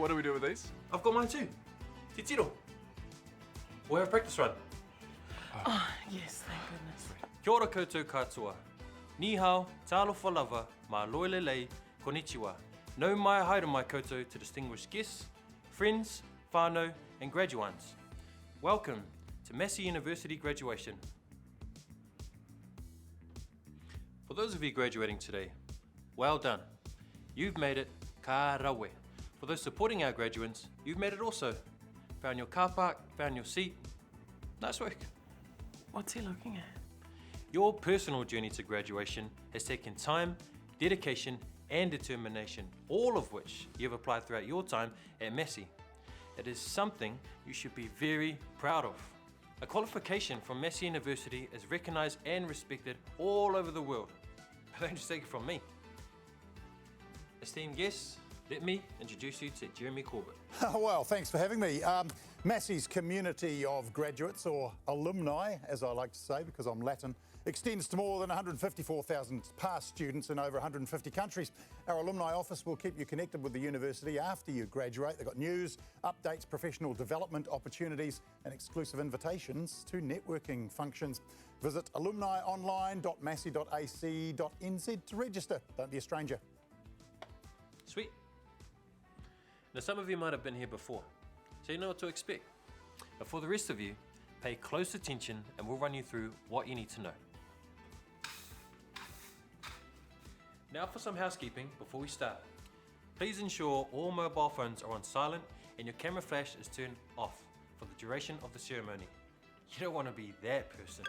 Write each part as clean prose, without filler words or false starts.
What do we do with these? I've got mine too. Te tiro. We'll have a practice run. Oh, yes, thank goodness. Kia ora koutou katoa. Ni hao, talofa lava, ma loelelei, konnichiwa. No mai haere mai koutou to distinguished guests, friends, whānau, and graduands. Welcome to Massey University graduation. For those of you graduating today, well done. You've made it ka rawe. For those supporting our graduates, you've made it also. Found your car park, found your seat. Nice work. What's he looking at? Your personal journey to graduation has taken time, dedication, and determination, all of which you've applied throughout your time at Massey. It is something you should be very proud of. A qualification from Massey University is recognised and respected all over the world. But don't just take it from me. Esteemed guests, let me introduce you to Jeremy Corbett. Well, thanks for having me. Massey's community of graduates, or alumni, as I like to say, because I'm Latin, extends to more than 154,000 past students in over 150 countries. Our alumni office will keep you connected with the university after you graduate. They've got news, updates, professional development opportunities, and exclusive invitations to networking functions. Visit alumnionline.massey.ac.nz to register. Don't be a stranger. Sweet. Now, some of you might have been here before, so you know what to expect. But for the rest of you, pay close attention and we'll run you through what you need to know. Now for some housekeeping before we start. Please ensure all mobile phones are on silent and your camera flash is turned off for the duration of the ceremony. You don't want to be that person.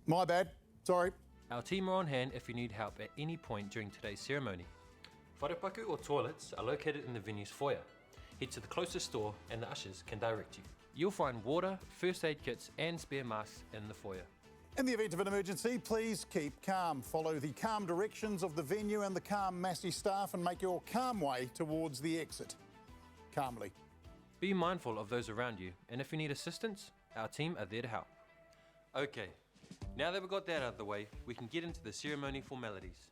My bad. Sorry. Our team are on hand if you need help at any point during today's ceremony. Wharepaku or toilets are located in the venue's foyer. Head to the closest store and the ushers can direct you. You'll find water, first aid kits and spare masks in the foyer. In the event of an emergency, please keep calm. Follow the calm directions of the venue and the calm Massey staff and make your calm way towards the exit. Calmly. Be mindful of those around you, and if you need assistance, our team are there to help. Okay, now that we've got that out of the way, we can get into the ceremony formalities.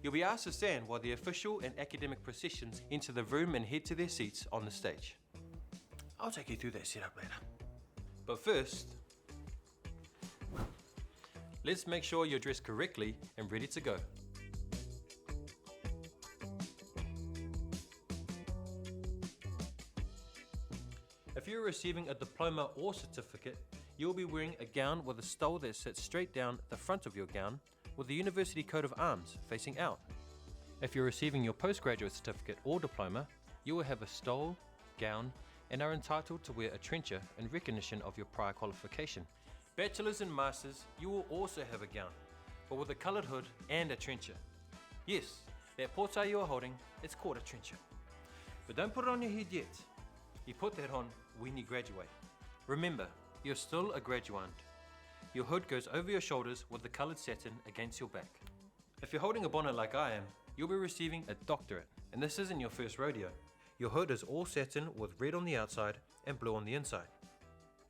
You'll be asked to stand while the official and academic processions enter the room and head to their seats on the stage. I'll take you through that setup later. But first, let's make sure you're dressed correctly and ready to go. If you're receiving a diploma or certificate, you'll be wearing a gown with a stole that sits straight down the front of your gown with the university coat of arms facing out. If you're receiving your postgraduate certificate or diploma, you will have a stole, gown, and are entitled to wear a trencher in recognition of your prior qualification. Bachelors and masters, you will also have a gown, but with a coloured hood and a trencher. Yes, that portai you are holding, it's called a trencher. But don't put it on your head yet. You put that on when you graduate. Remember, you're still a graduand. Your hood goes over your shoulders with the coloured satin against your back. If you're holding a bonnet like I am, you'll be receiving a doctorate, and this isn't your first rodeo. Your hood is all satin with red on the outside and blue on the inside.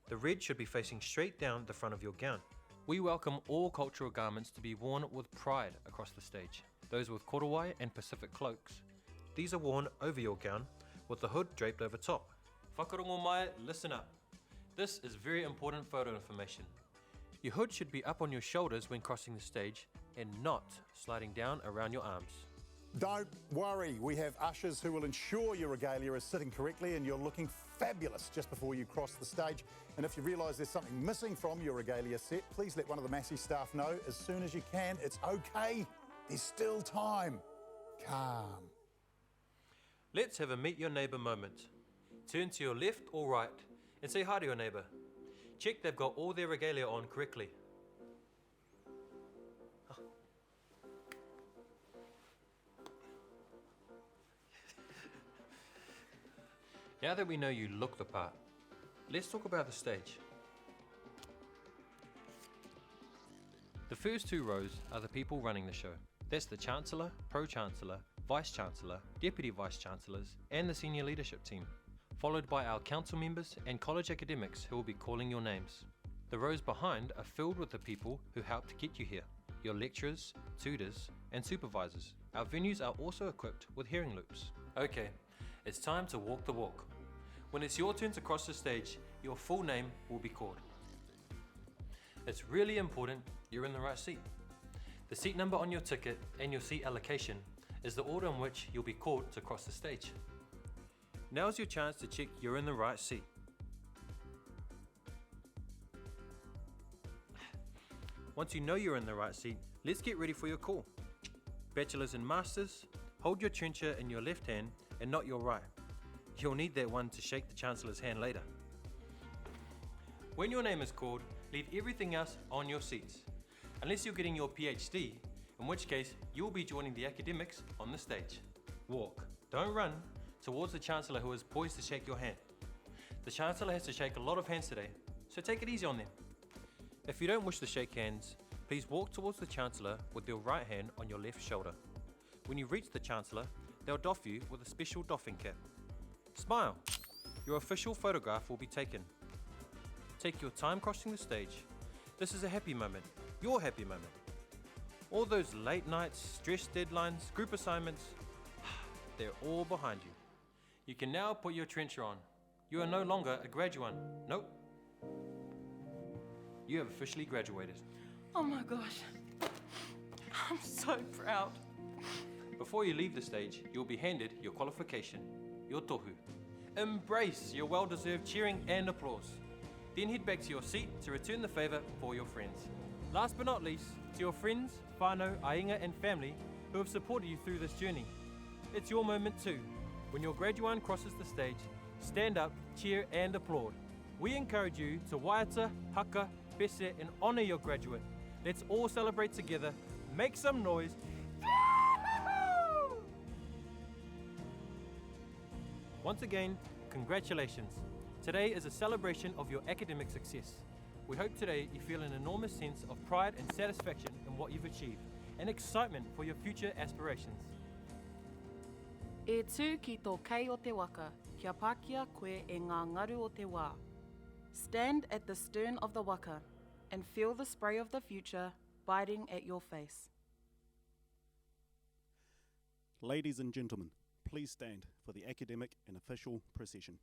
The red should be facing straight down the front of your gown. We welcome all cultural garments to be worn with pride across the stage. Those with korowai and Pacific cloaks. These are worn over your gown with the hood draped over top. Whakarongo mai, listen up. This is very important photo information. Your hood should be up on your shoulders when crossing the stage and not sliding down around your arms. Don't worry, we have ushers who will ensure your regalia is sitting correctly and you're looking fabulous just before you cross the stage. And if you realise there's something missing from your regalia set, please let one of the Massey staff know as soon as you can. It's okay, there's still time. Calm. Let's have a meet your neighbour moment. Turn to your left or right and say hi to your neighbour. Check they've got all their regalia on correctly. Now that we know you look the part, let's talk about the stage. The first two rows are the people running the show. That's the Chancellor, Pro-chancellor, Vice-chancellor, Deputy Vice-chancellors, and the senior leadership team, followed by our council members and college academics who will be calling your names. The rows behind are filled with the people who helped get you here. your lecturers, tutors, and supervisors. Our venues are also equipped with hearing loops. Okay, it's time to walk the walk. When it's your turn to cross the stage, your full name will be called. It's really important you're in the right seat. The seat number on your ticket and your seat allocation is the order in which you'll be called to cross the stage. Now's your chance to check you're in the right seat. Once you know you're in the right seat, let's get ready for your call. Bachelors and Masters, hold your trencher in your left hand and not your right. You'll need that one to shake the Chancellor's hand later. When your name is called, leave everything else on your seats. Unless you're getting your PhD, in which case you'll be joining the academics on the stage. Walk, don't run, towards the Chancellor who is poised to shake your hand. The Chancellor has to shake a lot of hands today, so take it easy on them. If you don't wish to shake hands, please walk towards the Chancellor with your right hand on your left shoulder. When you reach the Chancellor, they'll doff you with a special doffing cap. Smile. Your official photograph will be taken. Take your time crossing the stage. This is a happy moment, your happy moment. All those late nights, stress deadlines, group assignments, they're all behind you. You can now put your trencher on. You are no longer a graduate. Nope. You have officially graduated. Oh my gosh. I'm so proud. Before you leave the stage, you'll be handed your qualification, your tohu. Embrace your well-deserved cheering and applause. Then head back to your seat to return the favour for your friends. Last but not least, to your friends, whānau, ainga and family who have supported you through this journey. It's your moment too. When your graduate crosses the stage, stand up, cheer and applaud. We encourage you to waiata, haka, pese and honour your graduate. Let's all celebrate together, make some noise. Once again, congratulations. Today is a celebration of your academic success. We hope today you feel an enormous sense of pride and satisfaction in what you've achieved, and excitement for your future aspirations. E tū ki tō kei o te waka, kia pākia koe e ngā ngaru o te wā. Stand at the stern of the waka and feel the spray of the future biting at your face. Ladies and gentlemen, please stand for the academic and official procession.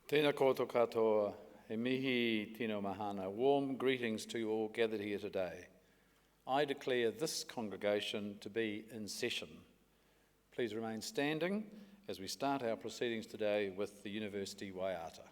Tēnā koutou katoa, he mihi tino mahana. Warm greetings to you all gathered here today. I declare this congregation to be in session. Please remain standing as we start our proceedings today with the University Waiata.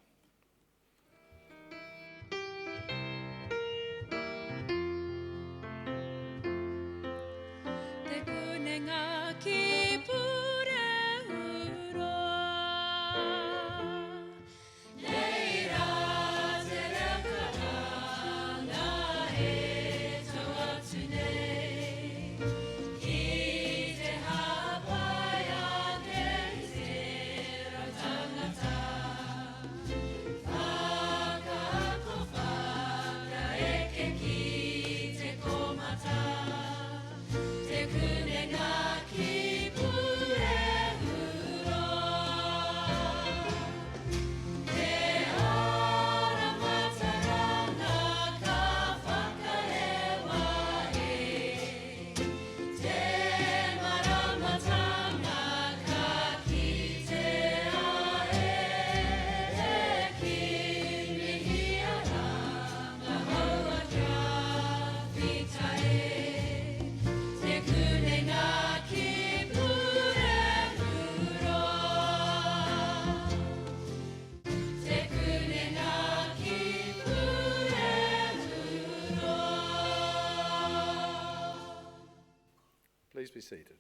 Please be seated.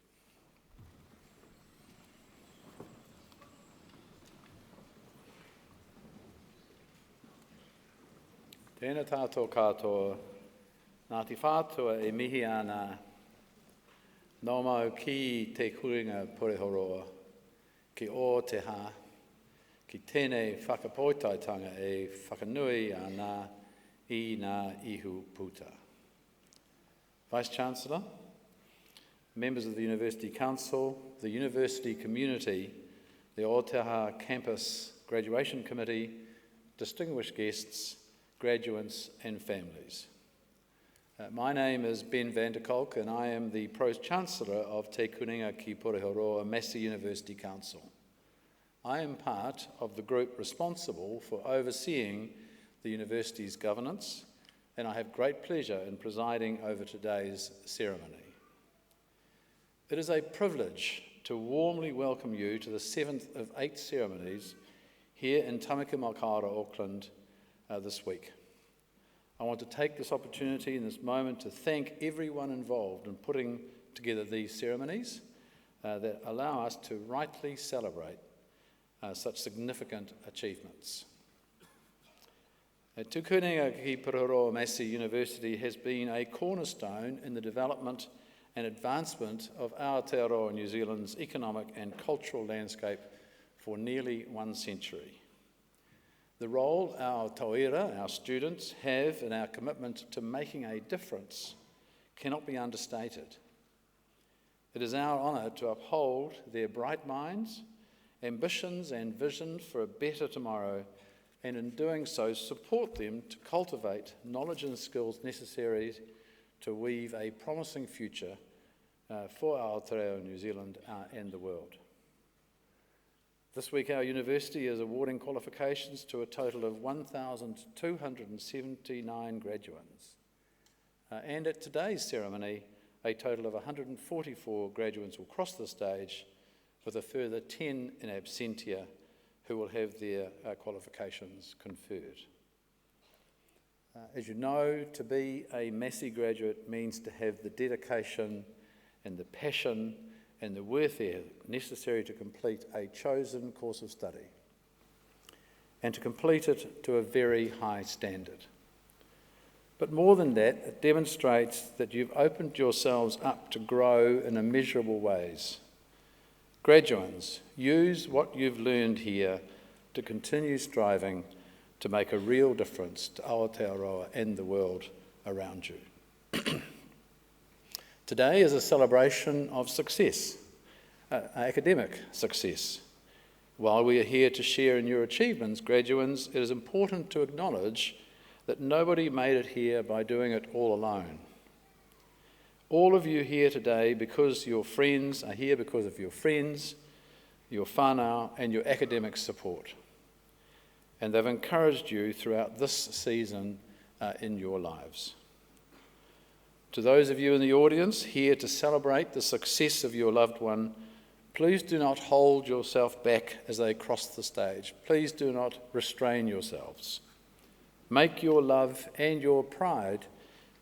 Tēnā tātou katoa, Ngāti whātua e mihi ana, nō mau ki te kuringa porehoroa, ki o te hā, ki tēnei whakapoitaitanga e whakanui ana I ngā ihu puta. Vice-Chancellor, members of the University Council, the University Community, the Aotearoa Campus Graduation Committee, distinguished guests, graduates and families. My name is Ben van der Kolk and I am the Pro-chancellor of Te Kuninga ki Porehoroa Massey University Council. I am part of the group responsible for overseeing the university's governance and I have great pleasure in presiding over today's ceremony. It is a privilege to warmly welcome you to the 7th of 8 ceremonies here in Tamaki Makaurau, Auckland, this week. I want to take this opportunity in this moment to thank everyone involved in putting together these ceremonies that allow us to rightly celebrate such significant achievements. Te Kuninga ki Porehoroa Massey University has been a cornerstone in the development and advancement of Aotearoa New Zealand's economic and cultural landscape for nearly 1 century. The role our tauira, our students, have in our commitment to making a difference cannot be understated. It is our honour to uphold their bright minds, ambitions and vision for a better tomorrow, and in doing so support them to cultivate knowledge and skills necessary to weave a promising future for Aotearoa New Zealand and the world. This week our university is awarding qualifications to a total of 1,279 graduates. And at today's ceremony, a total of 144 graduates will cross the stage with a further 10 in absentia who will have their qualifications conferred. As you know, to be a Massey graduate means to have the dedication and the passion and the work necessary to complete a chosen course of study and to complete it to a very high standard. But more than that, it demonstrates that you've opened yourselves up to grow in immeasurable ways. Graduates, use what you've learned here to continue striving to make a real difference to Aotearoa and the world around you. Today is a celebration of success, academic success. While we are here to share in your achievements, graduates, it is important to acknowledge that nobody made it here by doing it all alone. All of you here today because your friends are here because of your friends, your whānau and your academic support. and they've encouraged you throughout this season in your lives. To those of you in the audience here to celebrate the success of your loved one, please do not hold yourself back as they cross the stage. Please do not restrain yourselves. Make your love and your pride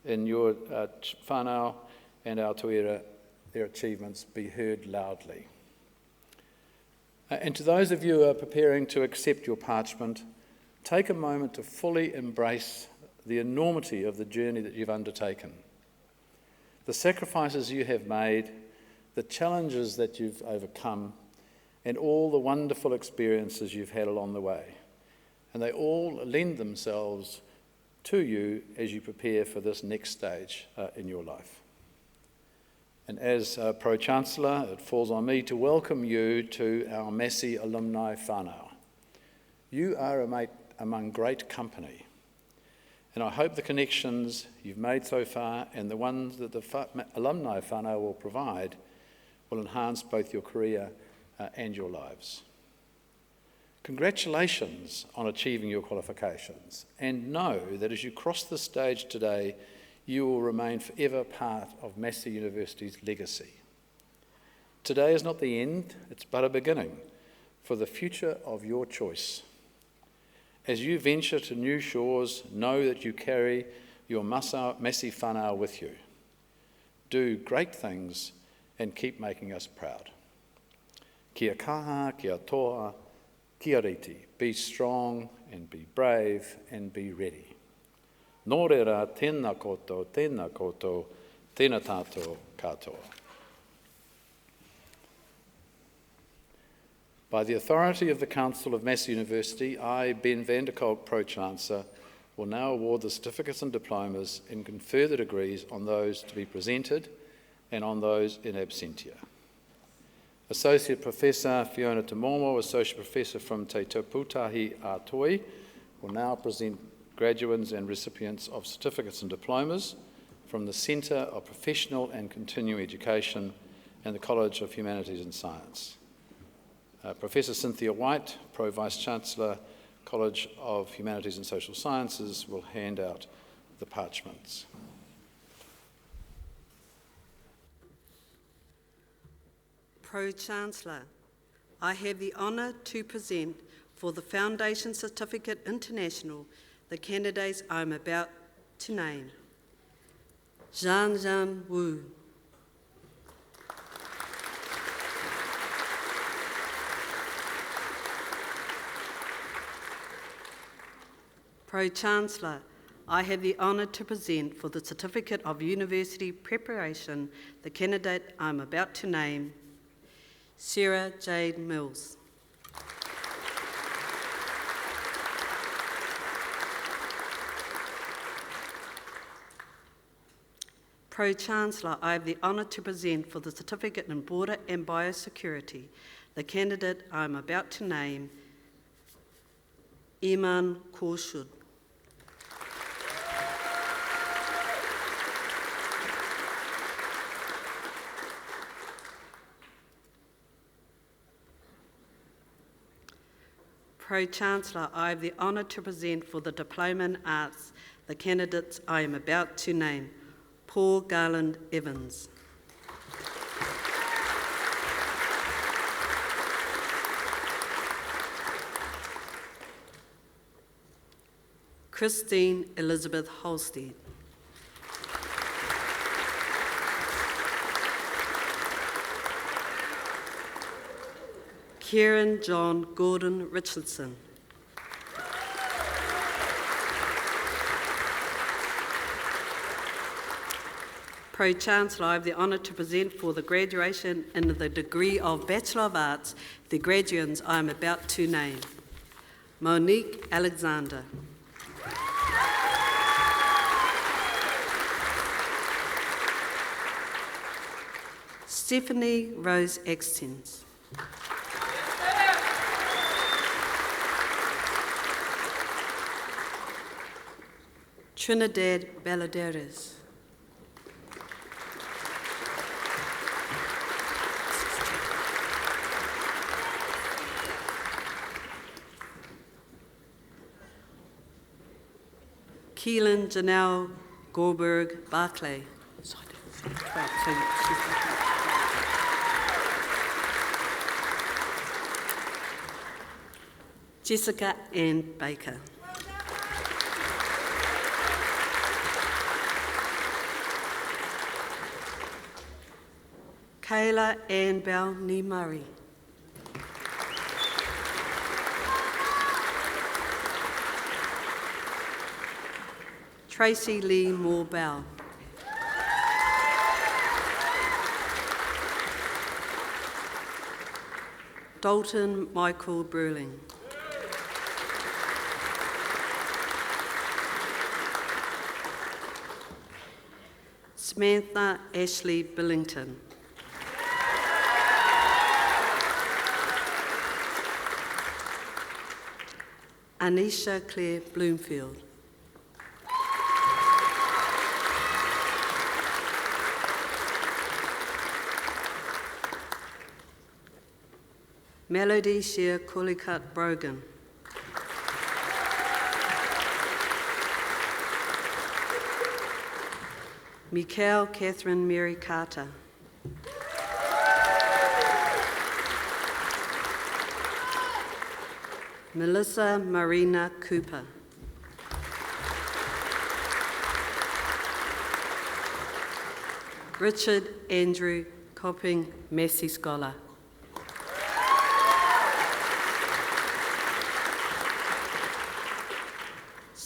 in your whānau and Aotearoa, their achievements, be heard loudly. And to those of you who are preparing to accept your parchment, take a moment to fully embrace the enormity of the journey that you've undertaken, the sacrifices you have made, the challenges that you've overcome, and all the wonderful experiences you've had along the way. And they all lend themselves to you as you prepare for this next stage in your life. And as Pro-chancellor, it falls on me to welcome you to our Massey alumni whānau. You are among great company, and I hope the connections you've made so far and the ones that the alumni whānau will provide will enhance both your career and your lives. Congratulations on achieving your qualifications, and know that as you cross the stage today, you will remain forever part of Massey University's legacy. Today is not the end, it's but a beginning for the future of your choice. As you venture to new shores, know that you carry your Massey whānau with you. Do great things and keep making us proud. Kia kaha, kia toa, kia reti. Be strong and be brave and be ready. Nō reira, tēnā koutou, tēnā tātou katoa. By the authority of the Council of Massey University, I, Ben van der Kolk, Pro-chancellor, will now award the certificates and diplomas and confer the degrees on those to be presented and on those in absentia. Associate Professor Fiona Tamomo, Associate Professor from Te Tauputahi Ātoi, will now present graduates and recipients of certificates and diplomas from the Centre of Professional and Continuing Education and the College of Humanities and Science. Professor Cynthia White, Pro-Vice-Chancellor, College of Humanities and Social Sciences, will hand out the parchments. Pro-chancellor, I have the honour to present for the Foundation Certificate International the candidates I am about to name. Zhan Wu. Pro-chancellor, I have the honour to present for the Certificate of University Preparation the candidate I am about to name, Sarah Jade Mills. Pro-chancellor, I have the honour to present for the Certificate in Border and Biosecurity the candidate I am about to name, Iman Korshud. Pro-chancellor, I have the honour to present for the Diploma in Arts the candidates I am about to name, Paul Garland Evans. Christine Elizabeth Holstead. Kieran John Gordon Richardson. Pro-chancellor, I have the honour to present for the graduation in the degree of Bachelor of Arts the graduates I am about to name. Monique Alexander. Stephanie Rose Extens. Trinidad Baladeras. Keelan Janelle Gorberg Barclay. Jessica Ann Baker. Kayla Ann Bell Ni Murray. Tracy Lee Moore Bell. Dalton Michael Bruling. Samantha Ashley Billington. Anisha Claire Bloomfield. Melody Shear Kulikat Brogan. Mikhail Catherine Mary Carter. Melissa Marina Cooper. Richard Andrew Copping Massey Scholar.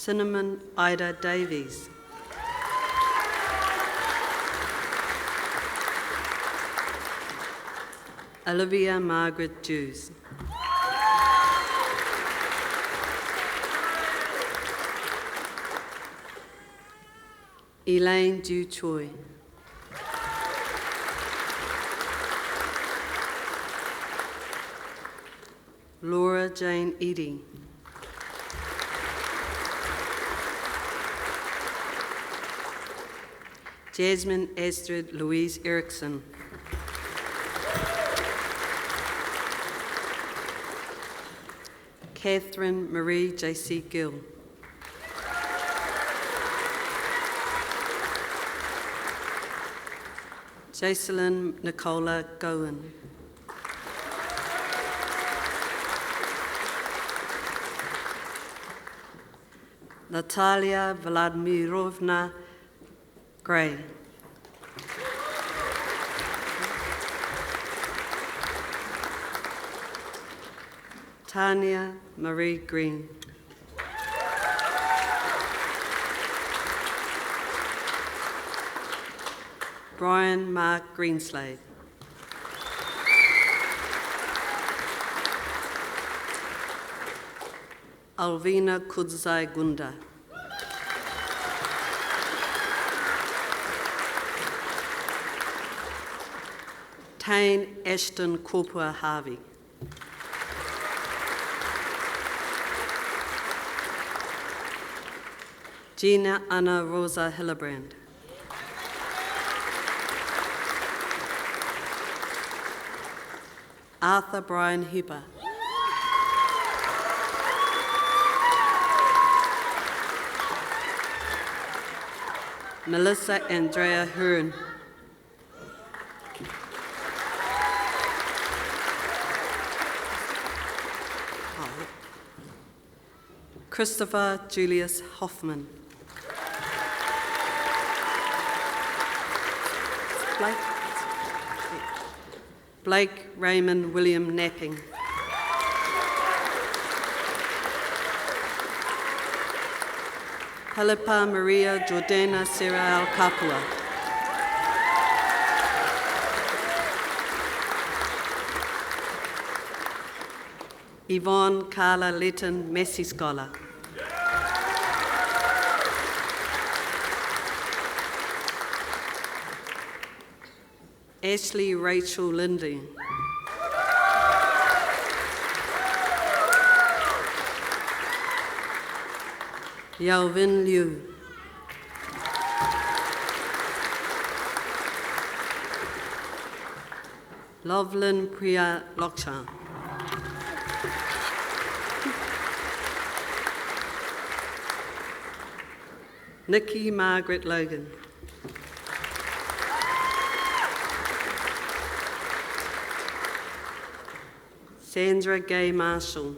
Cinnamon Ida Davies. Olivia Margaret Dews. Elaine Du Choi. Laura Jane Edie. Jasmine Astrid Louise Erickson. Catherine Marie J.C. Gill. Jocelyn Nicola Gowan. Natalia Vladimirovna Gray. Tanya Marie Green. Brian Mark Greenslade. Alvina Kudzai Gunda. Tane Ashton Korpua Harvey. Gina Anna Rosa Hillebrand. Arthur Brian Hipper. Melissa Andrea Hearn. Christopher Julius Hoffman. Blake Raymond William Napping. Halipa Maria Jordana Sarah Kapua. Yvonne Carla Letton Massey Scholar. Ashley Rachel Lindy. Yalvin Liu. Lovelyn Priya Lokchan. Nikki Margaret Logan. Sandra Gay Marshall.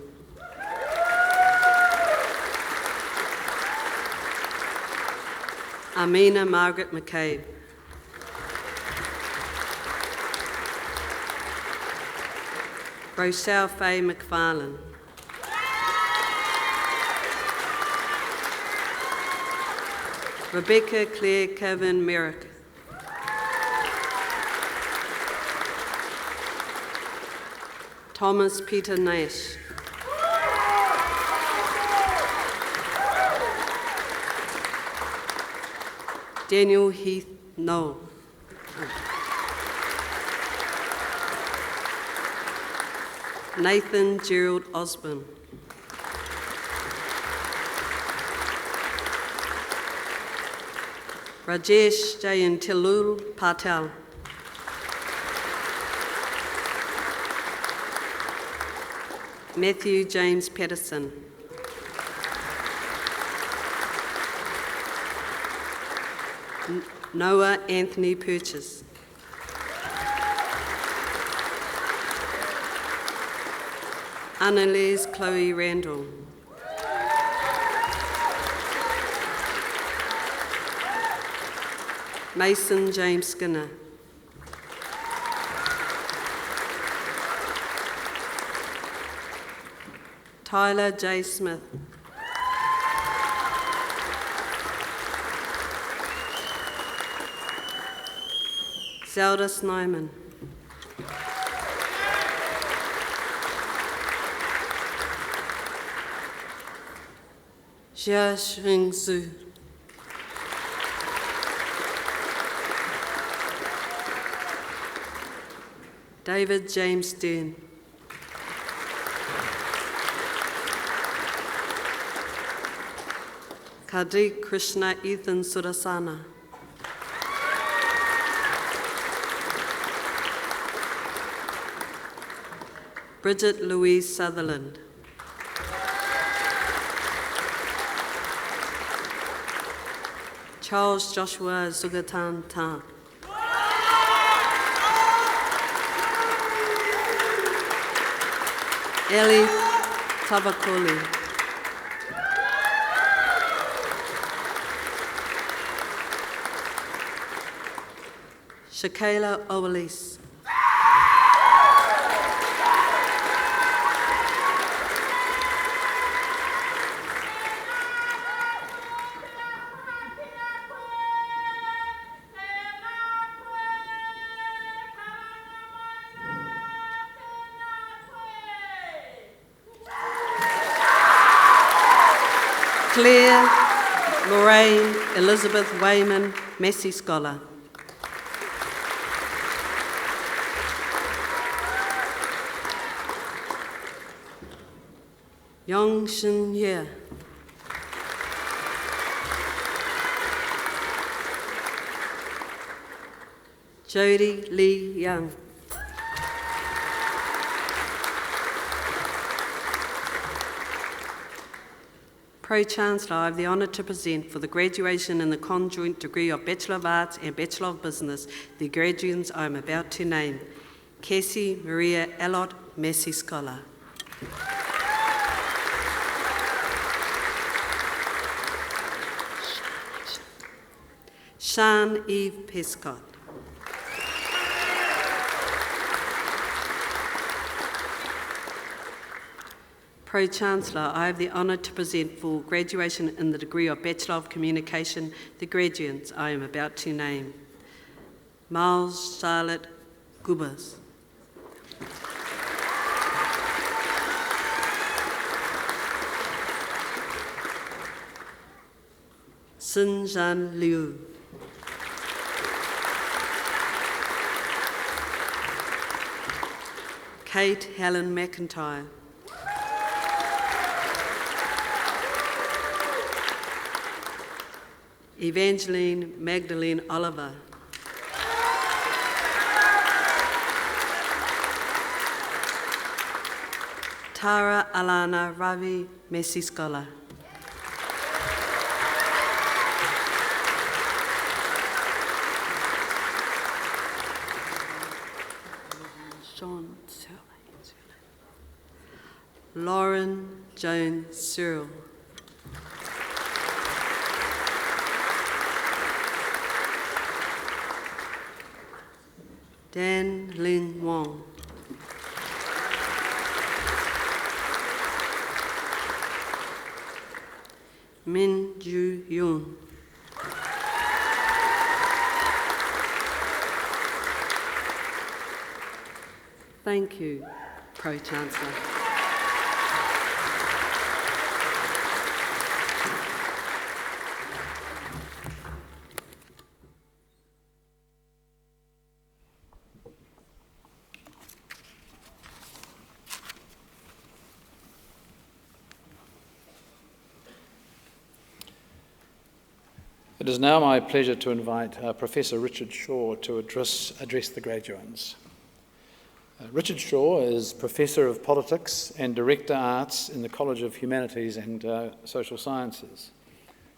Amina Margaret McCabe. Rochelle Faye McFarlane. Rebecca Claire Kevin Merrick. Thomas Peter Nash. Daniel Heath Noel. Nathan Gerald Osborne. Rajesh Jayantilul Patel. Matthew James Patterson. Noah Anthony Purchase. Annalise Chloe Randall. Mason James Skinner. Tyler J. Smith. Zelda Snyman. Jia Xing Zhu. David James Stern. Kadri Krishna Ethan Surasana. Bridget Louise Sutherland. Charles Joshua Zugatan Ta. Ellie Tabakoli. Shakayla Owalis. Claire Lorraine Elizabeth Wayman, Massey Scholar. Yong Shin Ye. Jody Lee Young. Pro-chancellor, I have the honour to present for the graduation in the conjoint degree of Bachelor of Arts and Bachelor of Business the graduates I am about to name. Cassie Maria Allott, Massey Scholar. Sean Eve Pescott. Pro-chancellor, I have the honour to present for graduation in the degree of Bachelor of Communication the graduates I am about to name. Miles Charlotte Gubas. Sin Jan Liu. Kate Helen McIntyre. Evangeline Magdalene Oliver. Tara Alana Ravi, Massey Scholar. Lauren Joan Searle. Dan Lin Wong. Min Ju Yoon. Thank you, Pro-Chancellor. It is now my pleasure to invite Professor Richard Shaw to address the graduands. Richard Shaw is Professor of Politics and Director Arts in the College of Humanities and Social Sciences.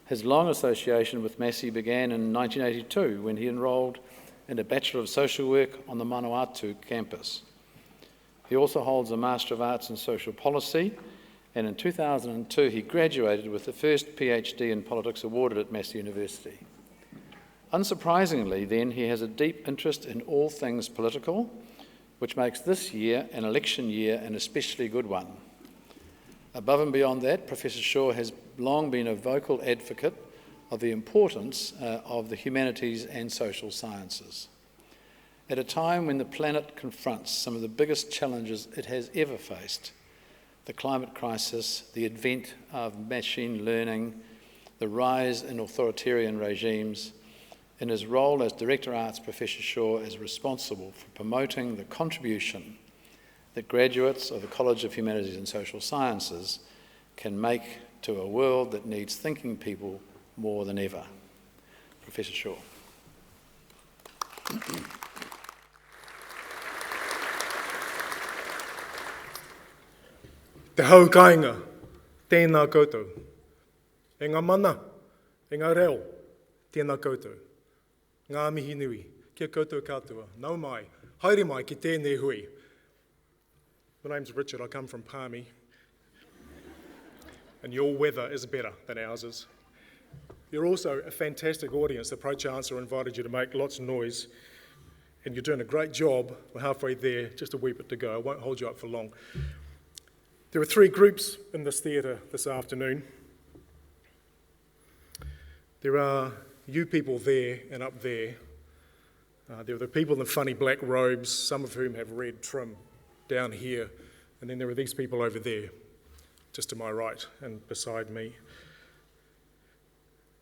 His long association with Massey began in 1982 when he enrolled in a Bachelor of Social Work on the Manawatu campus. He also holds a Master of Arts in Social Policy, and in 2002 he graduated with the first PhD in Politics awarded at Massey University. Unsurprisingly then, he has a deep interest in all things political, which makes this year, an election year, an especially good one. Above and beyond that, Professor Shaw has long been a vocal advocate of the importance of the humanities and social sciences. At a time when the planet confronts some of the biggest challenges it has ever faced, the climate crisis, the advent of machine learning, the rise in authoritarian regimes, in his role as Director Arts, Professor Shaw is responsible for promoting the contribution that graduates of the College of Humanities and Social Sciences can make to a world that needs thinking people more than ever. Professor Shaw. Te hau kāinga, tēnā koutou. E ngā mana, e ngā reo, tēnā koutou. Ngā mihi nui, kia koutou katoa, nau mai, haere mai ki tēnei hui. My name's Richard, I come from Palmy, and your weather is better than ours is. You're also a fantastic audience. The Pro-Chancellor invited you to make lots of noise, and you're doing a great job. We're halfway there, just a wee bit to go. I won't hold you up for long. There are three groups in this theatre this afternoon. There are you people there and up there. There are the people in funny black robes, some of whom have red trim down here. And then there are these people over there, just to my right and beside me.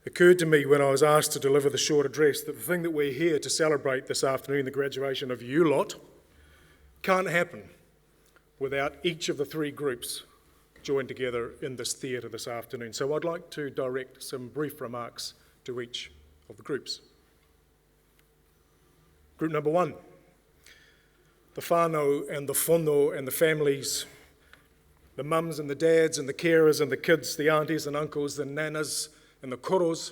It occurred to me when I was asked to deliver the short address that the thing that we're here to celebrate this afternoon, the graduation of you lot, can't happen without each of the three groups joined together in this theatre this afternoon. So I'd like to direct some brief remarks to each of the groups. Group number one, the whānau and the whono and the families, the mums and the dads and the carers and the kids, the aunties and uncles, the nanas and the koros.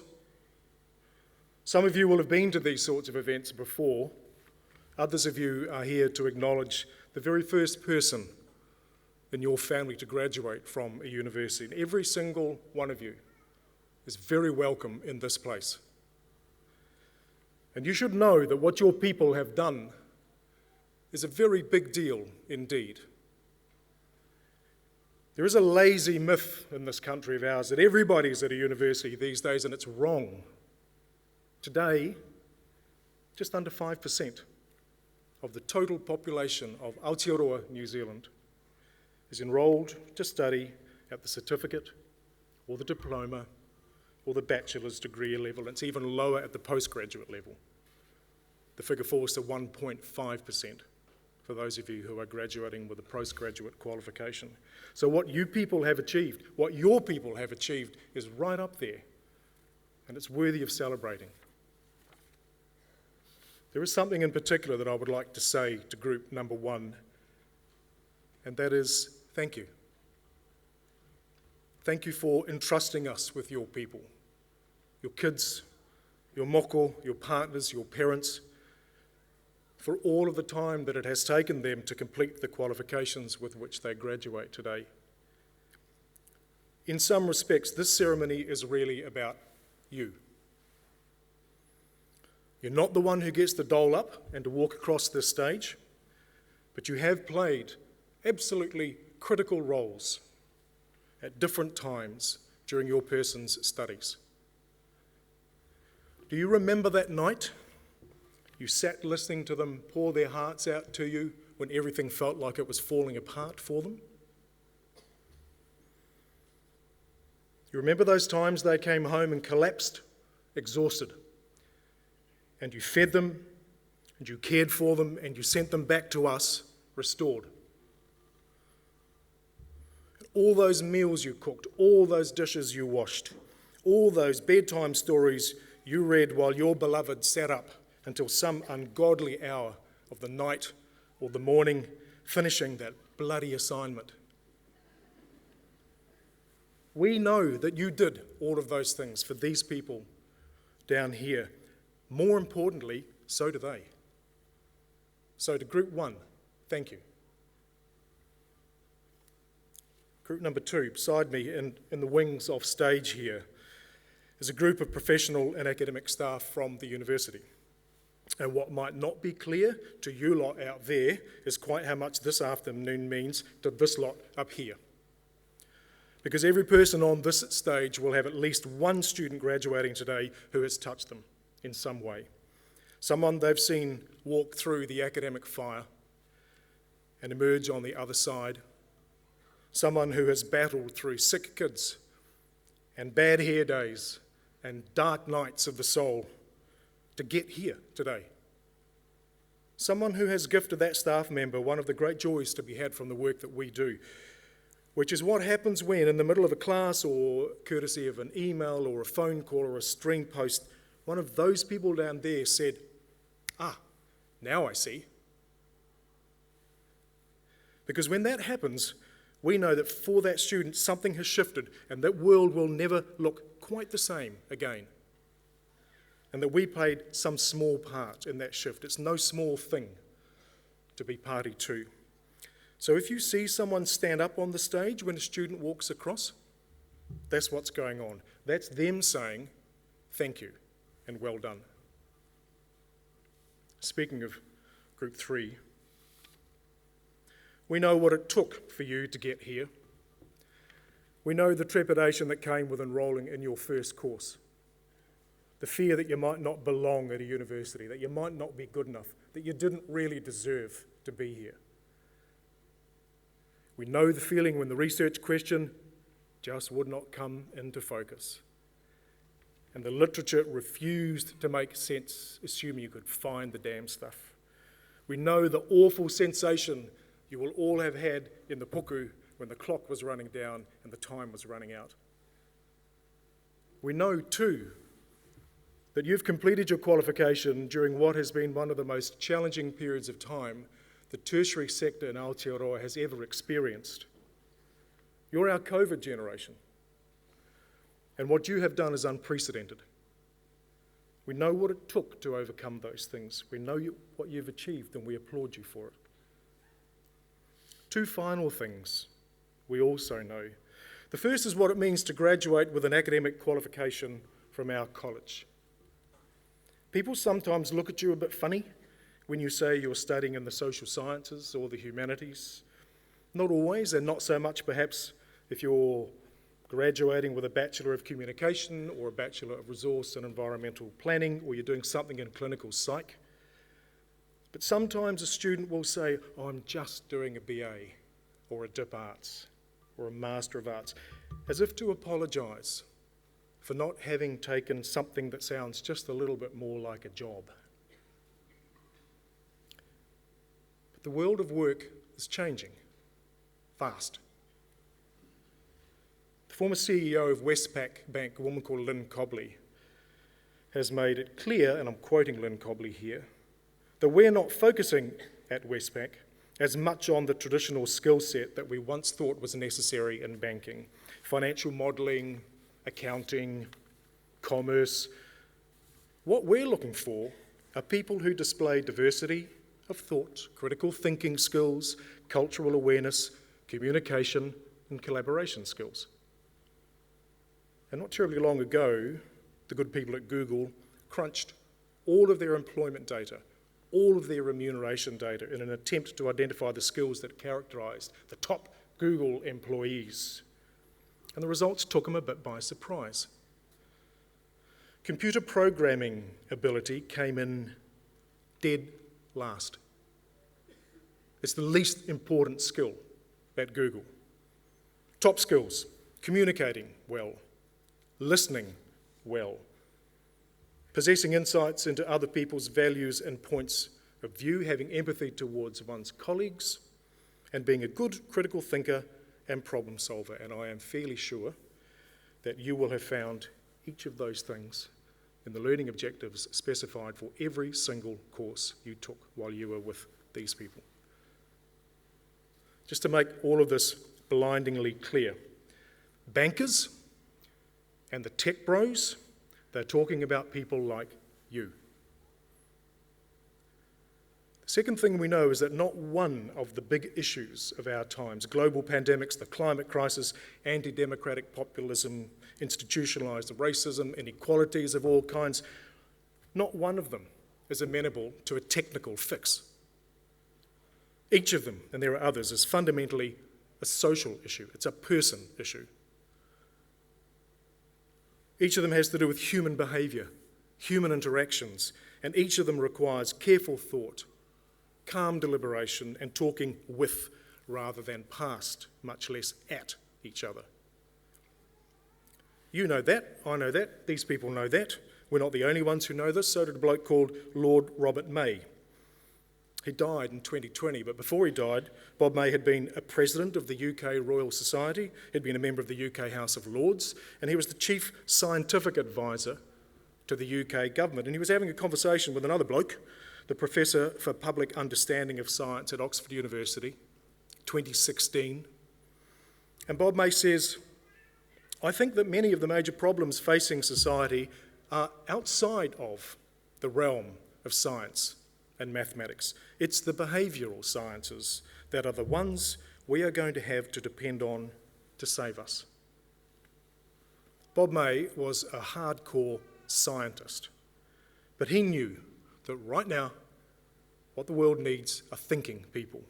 Some of you will have been to these sorts of events before. Others of you are here to acknowledge the very first person in your family to graduate from a university. And every single one of you is very welcome in this place. And you should know that what your people have done is a very big deal indeed. There is a lazy myth in this country of ours that everybody's at a university these days, and it's wrong. Today, just under 5% of the total population of Aotearoa, New Zealand, is enrolled to study at the certificate or the diploma or the bachelor's degree level. It's even lower at the postgraduate level. The figure falls to 1.5% for those of you who are graduating with a postgraduate qualification. So what you people have achieved, what your people have achieved, is right up there, and it's worthy of celebrating. There is something in particular that I would like to say to group number one, and that is thank you. Thank you for entrusting us with your people, your kids, your moko, your partners, your parents, for all of the time that it has taken them to complete the qualifications with which they graduate today. In some respects, this ceremony is really about you. You're not the one who gets to dole up and to walk across this stage, but you have played absolutely critical roles at different times during your person's studies. Do you remember that night you sat listening to them pour their hearts out to you when everything felt like it was falling apart for them? You remember those times they came home and collapsed, exhausted, and you fed them, and you cared for them, and you sent them back to us, restored. All those meals you cooked, all those dishes you washed, all those bedtime stories you read while your beloved sat up until some ungodly hour of the night or the morning, finishing that bloody assignment. We know that you did all of those things for these people down here. More importantly, so do they. So to Group 1, thank you. Group number 2, beside me in the wings off stage here, is a group of professional and academic staff from the university. And what might not be clear to you lot out there is quite how much this afternoon means to this lot up here. Because every person on this stage will have at least one student graduating today who has touched them in some way. Someone they've seen walk through the academic fire and emerge on the other side. Someone who has battled through sick kids and bad hair days and dark nights of the soul to get here today. Someone who has gifted that staff member one of the great joys to be had from the work that we do, which is what happens when, in the middle of a class or courtesy of an email or a phone call or a string post, one of those people down there said, now I see. Because when that happens, we know that for that student, something has shifted and that world will never look quite the same again. And that we played some small part in that shift. It's no small thing to be party to. So if you see someone stand up on the stage when a student walks across, that's what's going on. That's them saying, thank you and well done. Speaking of Group 3, we know what it took for you to get here. We know the trepidation that came with enrolling in your first course. The fear that you might not belong at a university, that you might not be good enough, that you didn't really deserve to be here. We know the feeling when the research question just would not come into focus. And the literature refused to make sense, assuming you could find the damn stuff. We know the awful sensation you will all have had in the puku when the clock was running down and the time was running out. We know too that you've completed your qualification during what has been one of the most challenging periods of time the tertiary sector in Aotearoa has ever experienced. You're our COVID generation. And what you have done is unprecedented. We know what it took to overcome those things. We know what you've achieved, and we applaud you for it. 2 final things we also know. The first is what it means to graduate with an academic qualification from our college. People sometimes look at you a bit funny when you say you're studying in the social sciences or the humanities. Not always, and not so much perhaps if you're graduating with a Bachelor of Communication or a Bachelor of Resource and Environmental Planning, or you're doing something in clinical psych. But sometimes a student will say, I'm just doing a BA or a DIP Arts or a Master of Arts, as if to apologise for not having taken something that sounds just a little bit more like a job. But the world of work is changing fast. The former CEO of Westpac Bank, a woman called Lynn Cobley, has made it clear, and I'm quoting Lynn Cobley here, that we're not focusing at Westpac as much on the traditional skill set that we once thought was necessary in banking. Financial modelling, accounting, commerce. What we're looking for are people who display diversity of thought, critical thinking skills, cultural awareness, communication, and collaboration skills. And not terribly long ago, the good people at Google crunched all of their employment data, all of their remuneration data in an attempt to identify the skills that characterised the top Google employees. And the results took them a bit by surprise. Computer programming ability came in dead last. It's the least important skill at Google. Top skills: communicating well, listening well, possessing insights into other people's values and points of view, having empathy towards one's colleagues, and being a good critical thinker and problem solver. And I am fairly sure that you will have found each of those things in the learning objectives specified for every single course you took while you were with these people. Just to make all of this blindingly clear, bankers and the tech bros, they're talking about people like you. The second thing we know is that not one of the big issues of our times, global pandemics, the climate crisis, anti-democratic populism, institutionalised racism, inequalities of all kinds, not one of them is amenable to a technical fix. Each of them, and there are others, is fundamentally a social issue. It's a person issue. Each of them has to do with human behaviour, human interactions, and each of them requires careful thought, calm deliberation, and talking with rather than past, much less at each other. You know that, I know that, these people know that. We're not the only ones who know this. So did a bloke called Lord Robert May. He died in 2020, but before he died, Bob May had been a president of the UK Royal Society, he'd been a member of the UK House of Lords, and he was the chief scientific advisor to the UK government. And he was having a conversation with another bloke, the Professor for Public Understanding of Science at Oxford University, 2016. And Bob May says, "I think that many of the major problems facing society are outside of the realm of science and mathematics. It's the behavioural sciences that are the ones we are going to have to depend on to save us." Bob May was a hardcore scientist, but he knew that right now what the world needs are thinking people.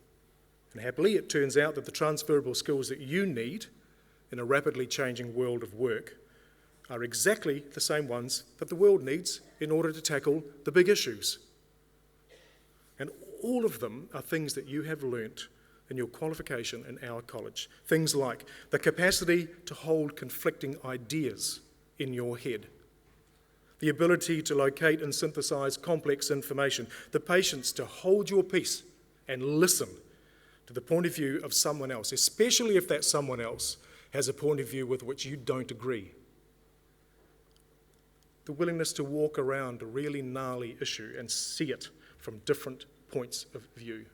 And happily it turns out that the transferable skills that you need in a rapidly changing world of work are exactly the same ones that the world needs in order to tackle the big issues. And all of them are things that you have learnt in your qualification in our college. Things like the capacity to hold conflicting ideas in your head, the ability to locate and synthesize complex information, the patience to hold your peace and listen to the point of view of someone else, especially if that someone else has a point of view with which you don't agree. The willingness to walk around a really gnarly issue and see it from different points of view.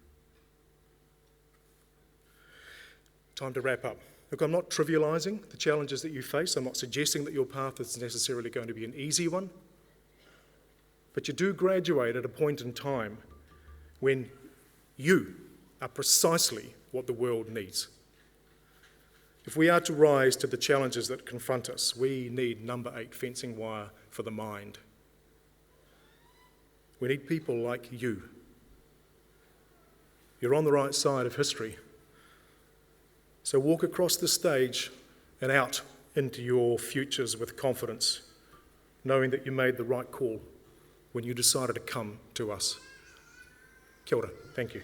Time to wrap up. Look, I'm not trivialising the challenges that you face. I'm not suggesting that your path is necessarily going to be an easy one. But you do graduate at a point in time when you are precisely what the world needs. If we are to rise to the challenges that confront us, we need number 8 fencing wire for the mind. We need people like you. You're on the right side of history. So walk across the stage and out into your futures with confidence, knowing that you made the right call when you decided to come to us. Kia ora. Thank you.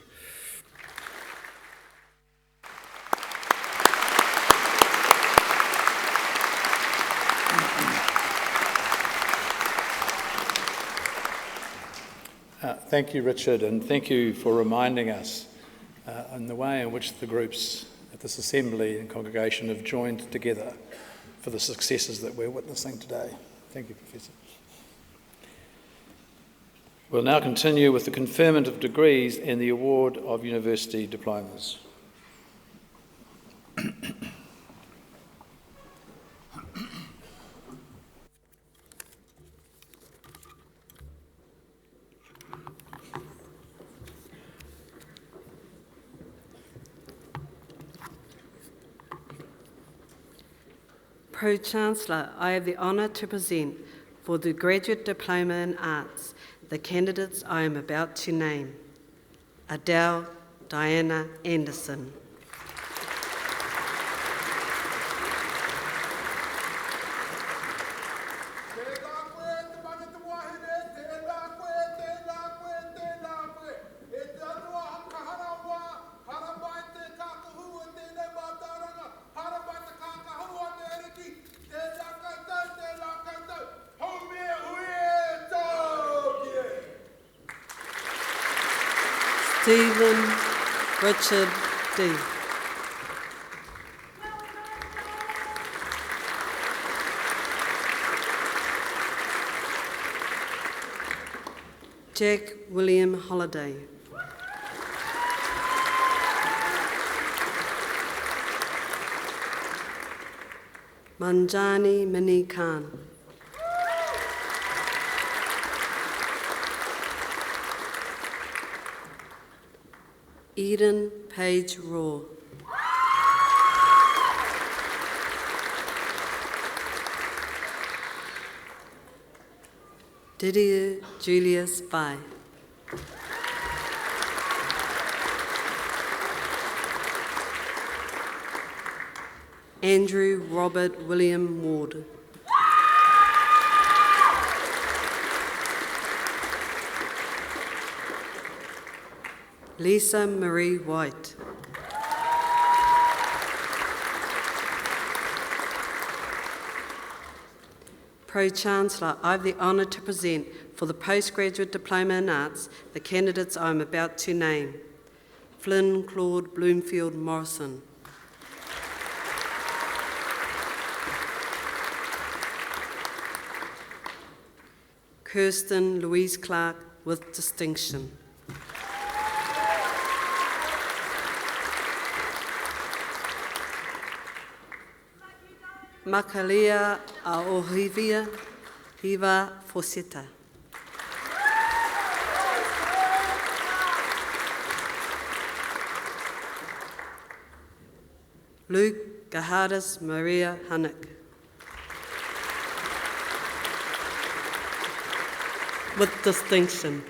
Thank you, Richard, and thank you for reminding us in the way in which the groups at this assembly and congregation have joined together for the successes that we're witnessing today. Thank you, Professor. We'll now continue with the conferment of degrees and the award of university diplomas. Pro-chancellor, I have the honour to present for the Graduate Diploma in Arts the candidates I am about to name. Adele Diana Anderson. Stephen Richard D. Jack William Holliday. Manjani Mini Khan. Eden Page Raw. Didier Julius Bai. Andrew Robert William Ward. Lisa Marie White. Pro-chancellor, I have the honour to present for the Postgraduate Diploma in Arts the candidates I am about to name. Flynn Claude Bloomfield Morrison. Kirsten Louise Clark with distinction. Makalia Aohivia Hiva Fosita. Luke Gahadas Maria Hannock. With distinction.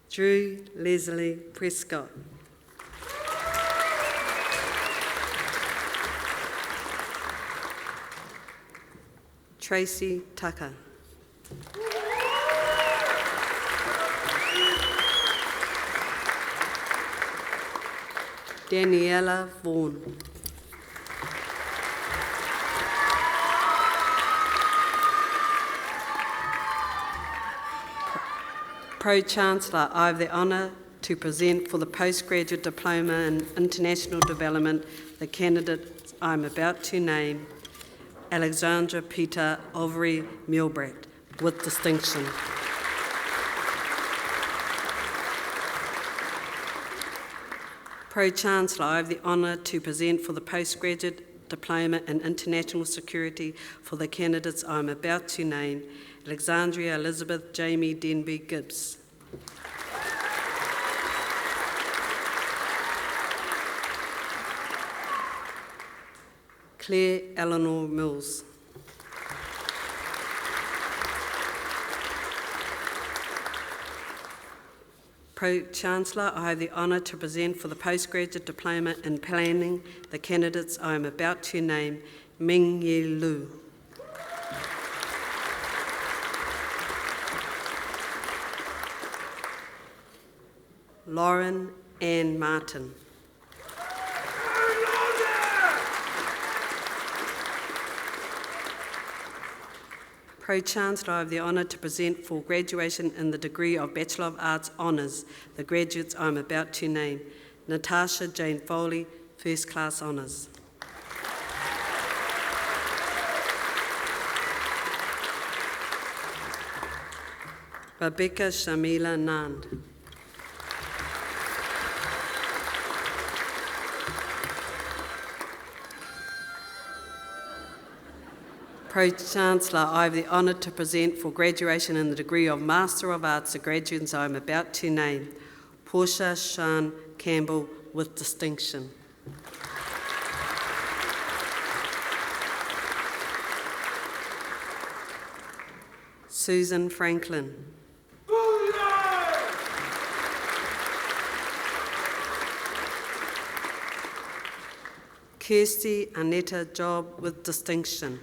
Drew Leslie Prescott. Tracy Tucker. Daniela Vaughan. Pro-chancellor, I have the honour to present for the Postgraduate Diploma in International Development the candidates I am about to name. Alexandra Peter Overy Milbrat, with distinction. Pro-chancellor, I have the honour to present for the Postgraduate Diploma in International Security for the candidates I am about to name. Alexandria Elizabeth Jamie Denby Gibbs. Claire Eleanor Mills. Pro-chancellor, I have the honour to present for the Postgraduate Diploma in Planning the candidates I am about to name. Ming Ye Lu. Lauren Ann Martin. Pro-chancellor, I have the honour to present for graduation in the degree of Bachelor of Arts Honours the graduates I am about to name. Natasha Jane Foley, First Class Honours. Rebecca Shamila Nand. Pro-chancellor, I have the honour to present for graduation in the degree of Master of Arts the graduates I am about to name. Portia Sean Campbell with distinction. Susan Franklin. Kirsty Anetta Job with distinction.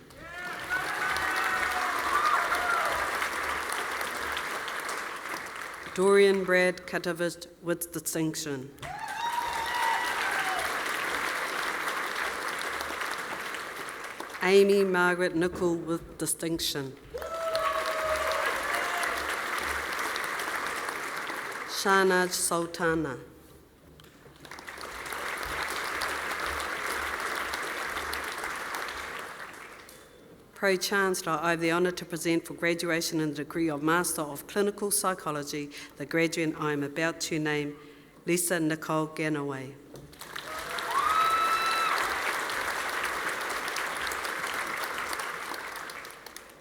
Dorian Brad Katovich with distinction. Amy Margaret Nicol with distinction. Shanaj Sultana. Pro-chancellor, I have the honour to present for graduation in the degree of Master of Clinical Psychology the graduate I am about to name, Lisa Nicole Ganaway.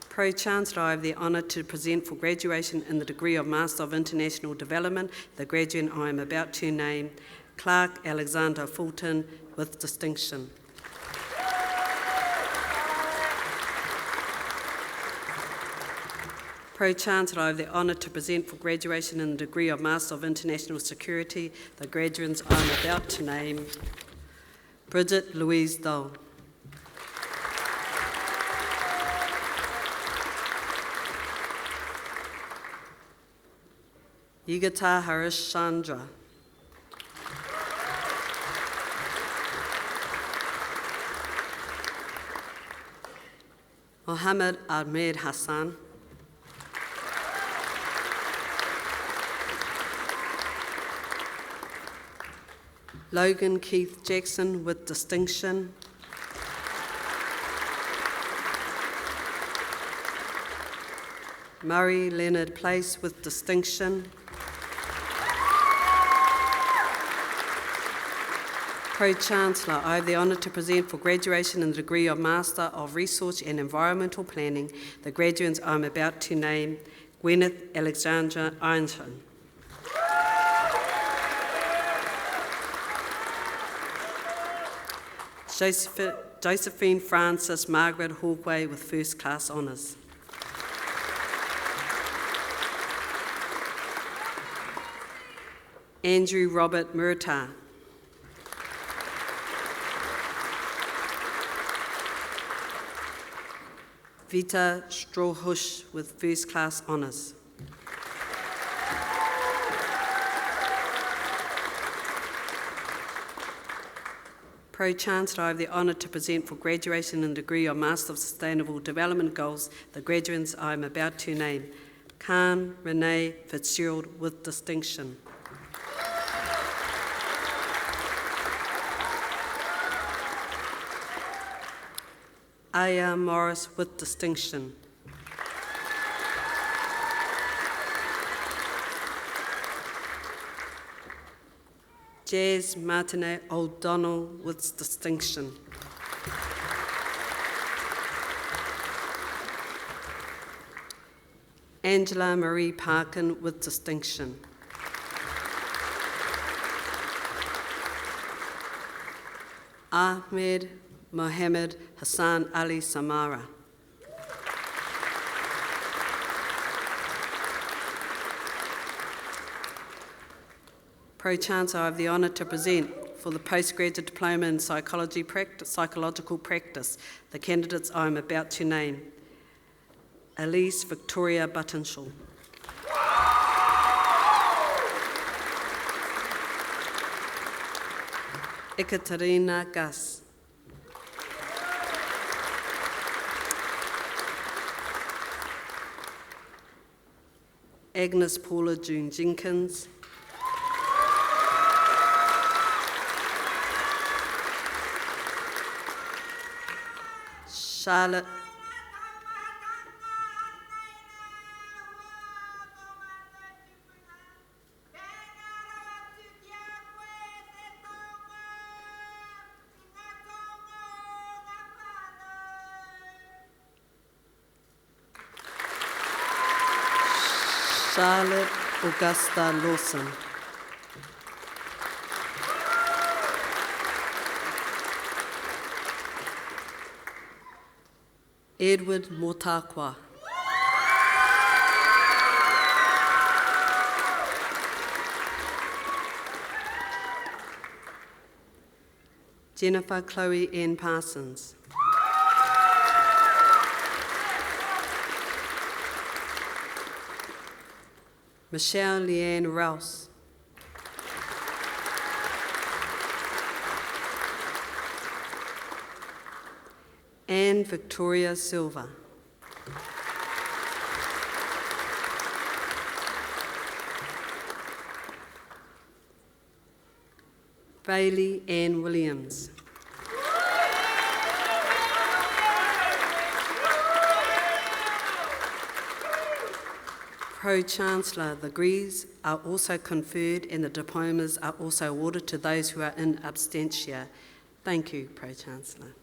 Pro-chancellor, I have the honour to present for graduation in the degree of Master of International Development the graduate I am about to name, Clark Alexander Fulton with distinction. Pro-chancellor, I have the honour to present for graduation in the degree of Master of International Security the graduates I am about to name, Bridget Louise Dole. Yigata Harish Chandra. Mohammed Ahmed Hassan. Logan Keith Jackson with distinction. Murray Leonard Place with distinction. Pro-chancellor, I have the honour to present for graduation in the degree of Master of Research and Environmental Planning the graduates I am about to name, Gwyneth Alexandra Ironton. Josephine Frances Margaret Hawkway with first class honours. Andrew Robert Murta. Vita Strawhush with first class honours. Pro-chancellor, I have the honour to present for graduation in the degree of Master of Sustainable Development Goals the graduates I am about to name, Khan Renee Fitzgerald with distinction. Aya Morris with distinction. Jazz Martinet O'Donnell with distinction. Angela Marie Parkin with distinction. Ahmed Mohammed Hassan Ali Samara. Pro-chancellor, I have the honour to present for the postgraduate diploma in psychological practice the candidates I am about to name. Elise Victoria Buttonshall. Ekaterina Gus. Agnes Paula June Jenkins. Charlotte Augusta Lawson. Edward Motakwa. Jennifer Chloe Ann Parsons. Michelle Leanne Rouse. Anne Victoria Silva. Bailey Ann Williams. Pro-chancellor, the degrees are also conferred and the diplomas are also awarded to those who are in absentia. Thank you, Pro-chancellor.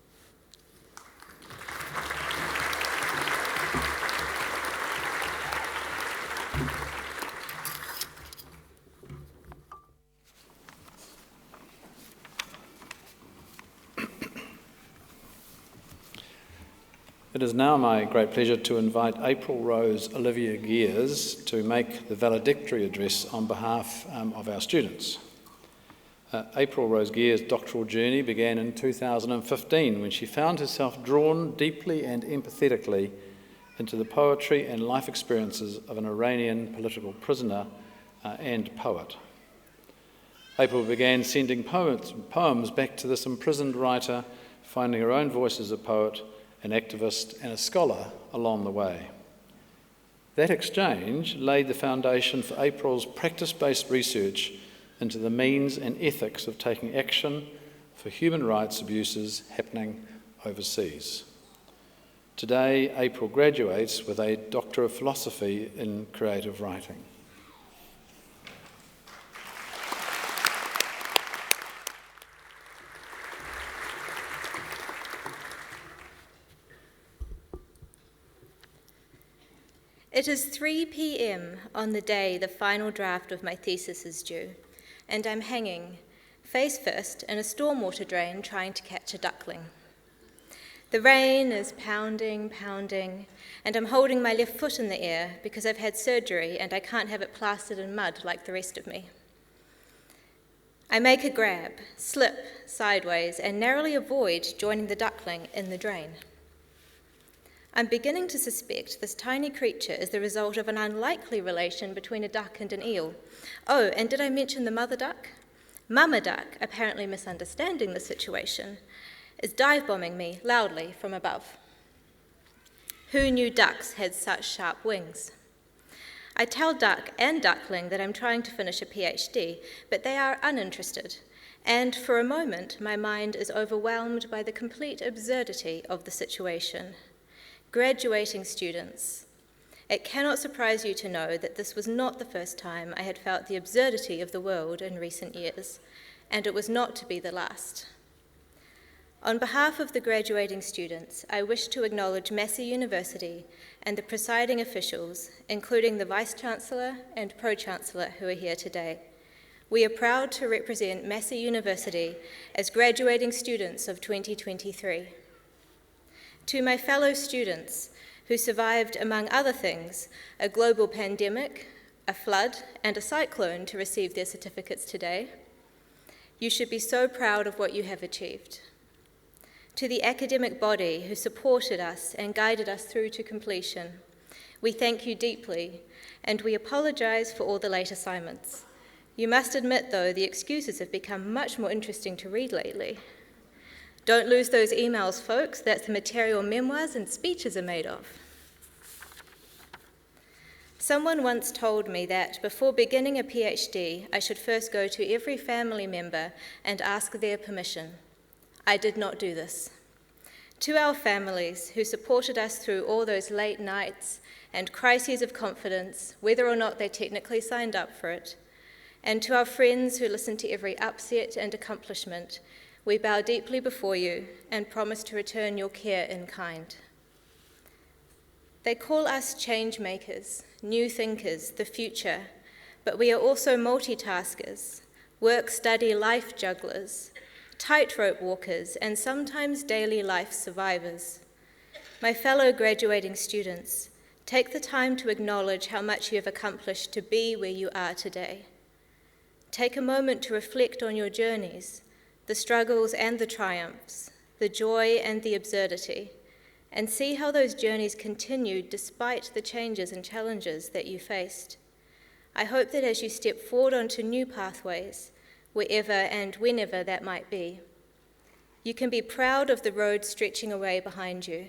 It is now my great pleasure to invite April Rose Olivia Gears to make the valedictory address on behalf of our students. April Rose Gears' doctoral journey began in 2015 when she found herself drawn deeply and empathetically into the poetry and life experiences of an Iranian political prisoner and poet. April began sending poems back to this imprisoned writer, finding her own voice as a poet, an activist and a scholar along the way. That exchange laid the foundation for April's practice-based research into the means and ethics of taking action for human rights abuses happening overseas. Today, April graduates with a Doctor of Philosophy in Creative Writing. It is 3 p.m. on the day the final draft of my thesis is due, and I'm hanging, face first, in a stormwater drain trying to catch a duckling. The rain is pounding, and I'm holding my left foot in the air because I've had surgery and I can't have it plastered in mud like the rest of me. I make a grab, slip sideways, and narrowly avoid joining the duckling in the drain. I'm beginning to suspect this tiny creature is the result of an unlikely relation between a duck and an eel. Oh, and did I mention the mother duck? Mama duck, apparently misunderstanding the situation, is dive-bombing me loudly from above. Who knew ducks had such sharp wings? I tell duck and duckling that I'm trying to finish a PhD, but they are uninterested, and for a moment my mind is overwhelmed by the complete absurdity of the situation. Graduating students. It cannot surprise you to know that this was not the first time I had felt the absurdity of the world in recent years, and it was not to be the last. On behalf of the graduating students, I wish to acknowledge Massey University and the presiding officials, including the Vice-Chancellor and Pro-chancellor who are here today. We are proud to represent Massey University as graduating students of 2023. To my fellow students who survived, among other things, a global pandemic, a flood, and a cyclone to receive their certificates today, you should be so proud of what you have achieved. To the academic body who supported us and guided us through to completion, we thank you deeply, and we apologize for all the late assignments. You must admit, though, the excuses have become much more interesting to read lately. Don't lose those emails, folks. That's the material memoirs and speeches are made of. Someone once told me that before beginning a PhD, I should first go to every family member and ask their permission. I did not do this. To our families who supported us through all those late nights and crises of confidence, whether or not they technically signed up for it, and to our friends who listened to every upset and accomplishment, we bow deeply before you and promise to return your care in kind. They call us change makers, new thinkers, the future, but we are also multitaskers, work, study, life jugglers, tightrope walkers, and sometimes daily life survivors. My fellow graduating students, take the time to acknowledge how much you have accomplished to be where you are today. Take a moment to reflect on your journeys, the struggles and the triumphs, the joy and the absurdity, and see how those journeys continued despite the changes and challenges that you faced. I hope that as you step forward onto new pathways, wherever and whenever that might be, you can be proud of the road stretching away behind you.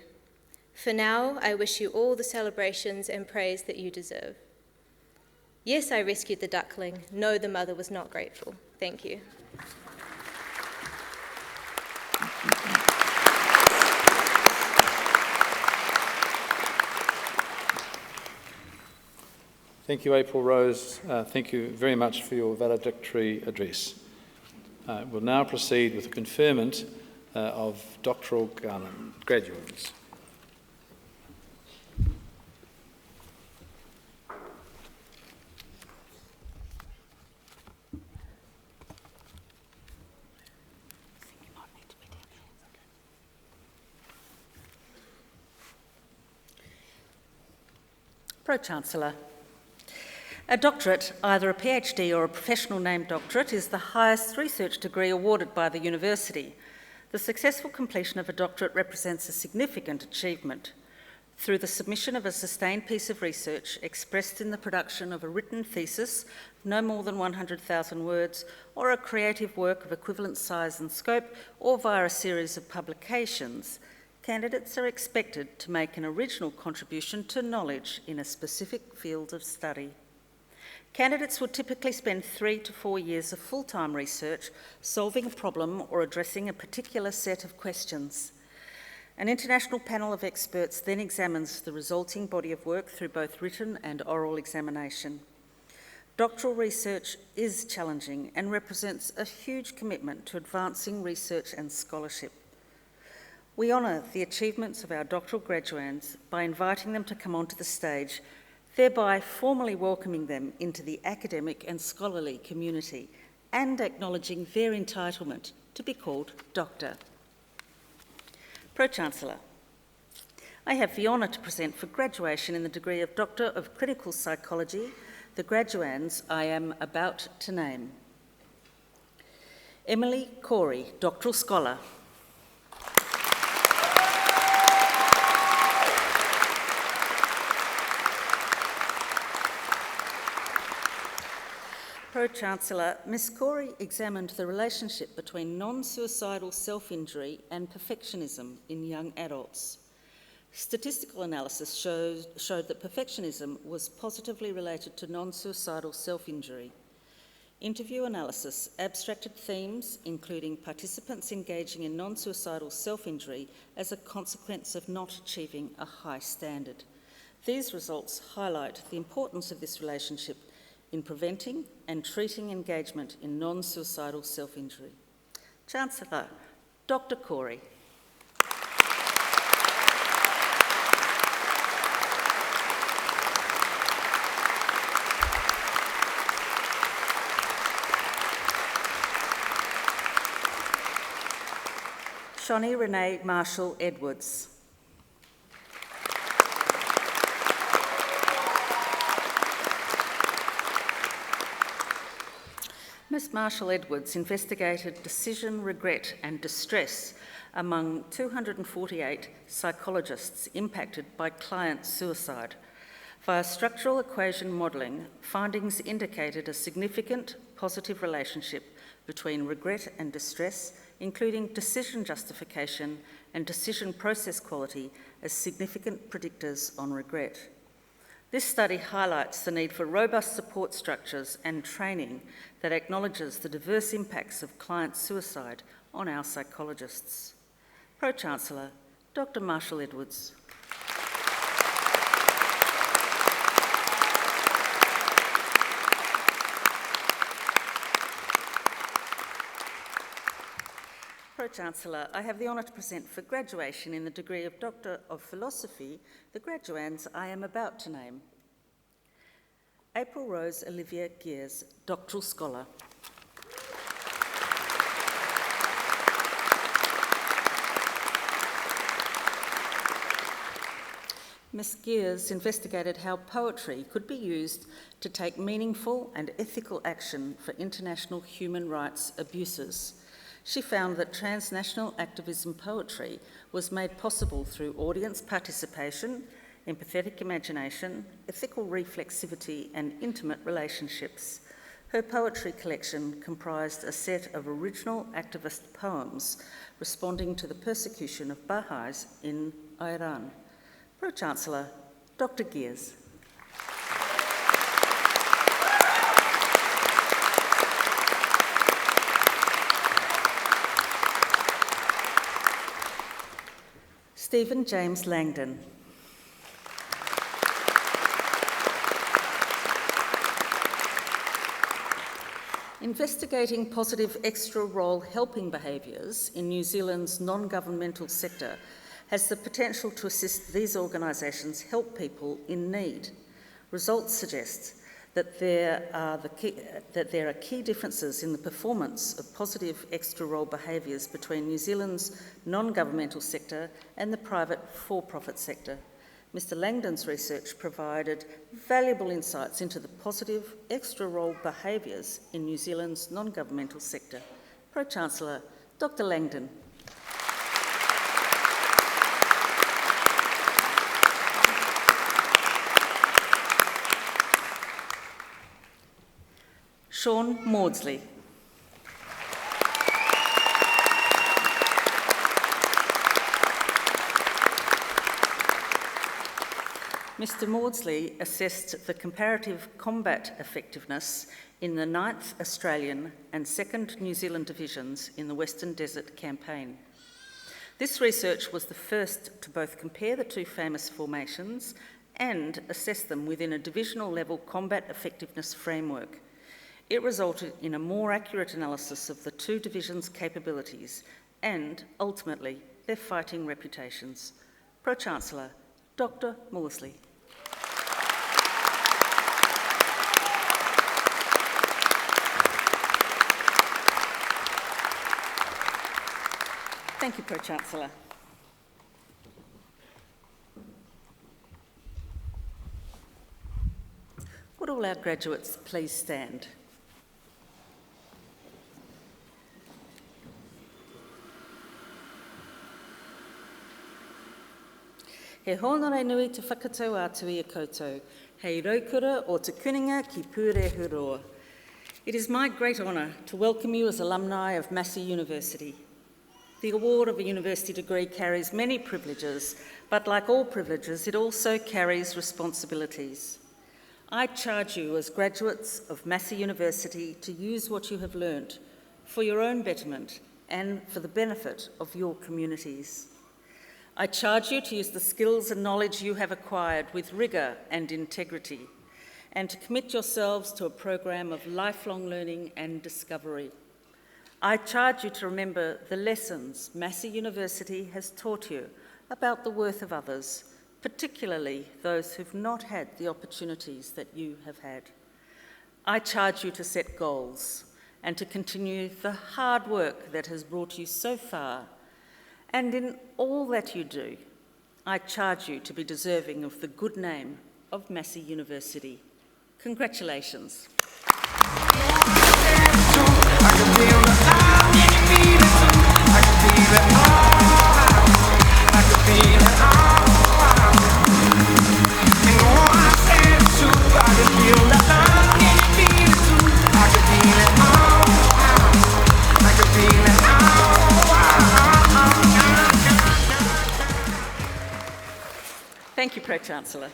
For now, I wish you all the celebrations and praise that you deserve. Yes, I rescued the duckling. No, the mother was not grateful. Thank you. Thank you, April Rose. Thank you very much for your valedictory address. We'll now proceed with the conferment of doctoral graduates. Pro-chancellor. A doctorate, either a PhD or a professional named doctorate, is the highest research degree awarded by the university. The successful completion of a doctorate represents a significant achievement. Through the submission of a sustained piece of research expressed in the production of a written thesis, no more than 100,000 words, or a creative work of equivalent size and scope, or via a series of publications, candidates are expected to make an original contribution to knowledge in a specific field of study. Candidates will typically spend 3 to 4 years of full-time research solving a problem or addressing a particular set of questions. An international panel of experts then examines the resulting body of work through both written and oral examination. Doctoral research is challenging and represents a huge commitment to advancing research and scholarship. We honour the achievements of our doctoral graduands by inviting them to come onto the stage, thereby formally welcoming them into the academic and scholarly community and acknowledging their entitlement to be called Doctor. Pro-chancellor, I have the honour to present for graduation in the degree of Doctor of Clinical Psychology the graduands I am about to name. Emily Corey, Doctoral Scholar. Pro-chancellor, Ms Corey examined the relationship between non-suicidal self-injury and perfectionism in young adults. Statistical analysis showed that perfectionism was positively related to non-suicidal self-injury. Interview analysis abstracted themes, including participants engaging in non-suicidal self-injury as a consequence of not achieving a high standard. These results highlight the importance of this relationship in preventing and treating engagement in non-suicidal self-injury. Chancellor, Dr. Corey. Shoni Renee Marshall Edwards. Ms Marshall Edwards investigated decision, regret and distress among 248 psychologists impacted by client suicide. Via structural equation modelling, findings indicated a significant positive relationship between regret and distress, including decision justification and decision process quality as significant predictors on regret. This study highlights the need for robust support structures and training that acknowledges the diverse impacts of client suicide on our psychologists. Pro-chancellor, Dr. Marshall Edwards. Pro-chancellor, I have the honour to present for graduation in the degree of Doctor of Philosophy the graduands I am about to name. April Rose Olivia Gears, Doctoral Scholar. Ms Gears investigated how poetry could be used to take meaningful and ethical action for international human rights abuses. She found that transnational activism poetry was made possible through audience participation, empathetic imagination, ethical reflexivity, and intimate relationships. Her poetry collection comprised a set of original activist poems responding to the persecution of Baha'is in Iran. Pro-chancellor, Dr. Gears. Stephen James Langdon. Investigating positive extra role helping behaviours in New Zealand's non-governmental sector has the potential to assist these organisations help people in need. Results suggest that there are key differences in the performance of positive extra role behaviours between New Zealand's non-governmental sector and the private for-profit sector. Mr. Langdon's research provided valuable insights into the positive extra role behaviours in New Zealand's non-governmental sector. Pro-chancellor, Dr. Langdon. Sean Maudsley. Mr. Maudsley assessed the comparative combat effectiveness in the 9th Australian and 2nd New Zealand Divisions in the Western Desert Campaign. This research was the first to both compare the two famous formations and assess them within a divisional level combat effectiveness framework. It resulted in a more accurate analysis of the two divisions' capabilities and, ultimately, their fighting reputations. Pro-chancellor, Dr. Maudsley. Thank you, Pro-chancellor. Would all our graduates please stand? He honore nui te whakatau atu I a koutou, hei raukura o te kuninga ki pure huroa. It is my great honour to welcome you as alumni of Massey University. The award of a university degree carries many privileges, but like all privileges, it also carries responsibilities. I charge you as graduates of Massey University to use what you have learnt for your own betterment and for the benefit of your communities. I charge you to use the skills and knowledge you have acquired with rigour and integrity, and to commit yourselves to a program of lifelong learning and discovery. I charge you to remember the lessons Massey University has taught you about the worth of others, particularly those who've not had the opportunities that you have had. I charge you to set goals and to continue the hard work that has brought you so far. And in all that you do, I charge you to be deserving of the good name of Massey University. Congratulations. Thank you, Pro-chancellor.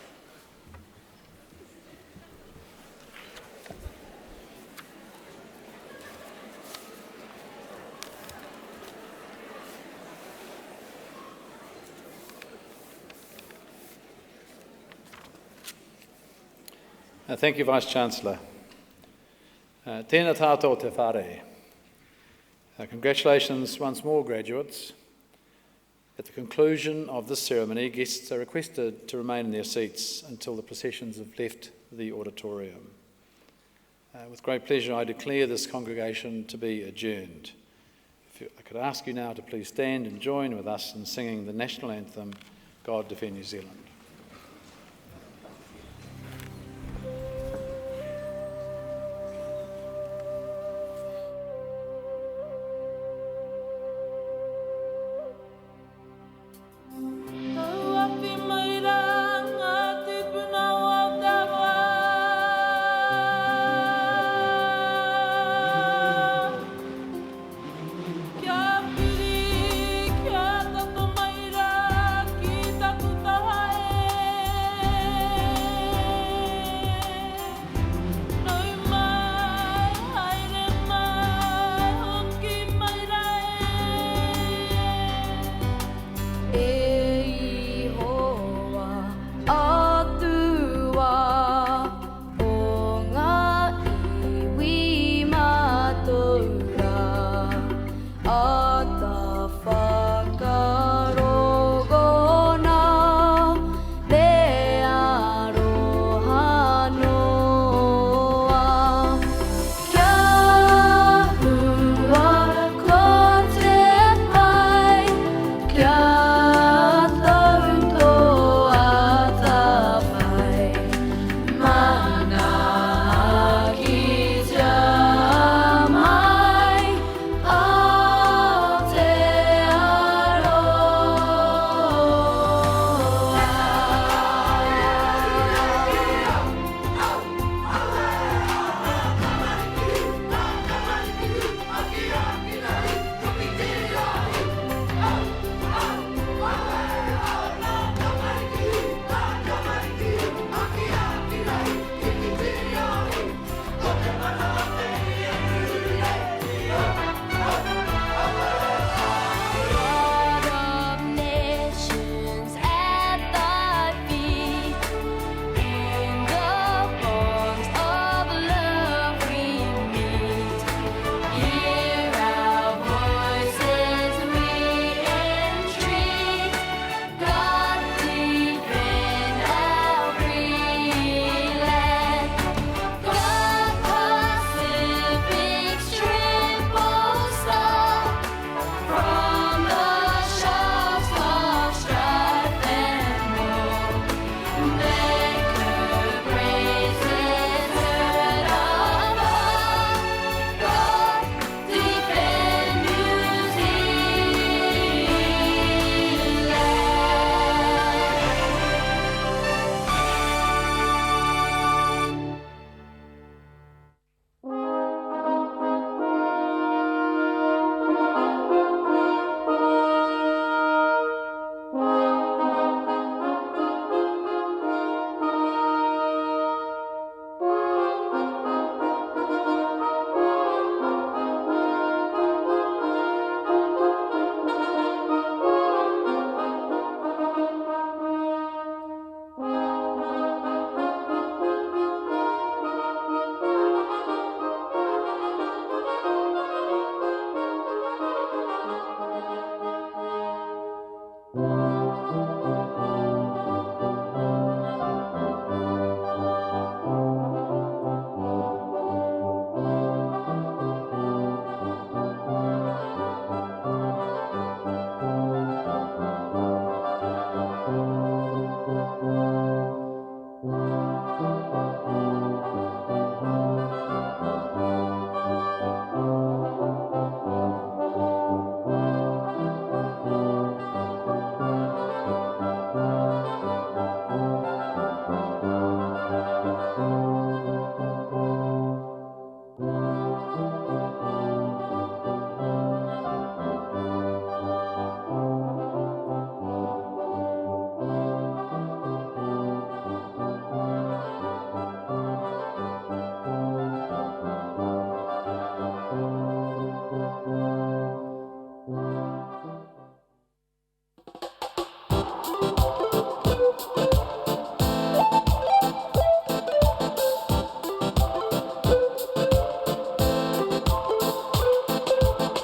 Thank you, Vice-Chancellor. Tēnā tātou te whare. Congratulations once more, graduates. At the conclusion of this ceremony, guests are requested to remain in their seats until the processions have left the auditorium. With great pleasure, I declare this congregation to be adjourned. If I could ask you now to please stand and join with us in singing the national anthem, God Defend New Zealand. Thank you.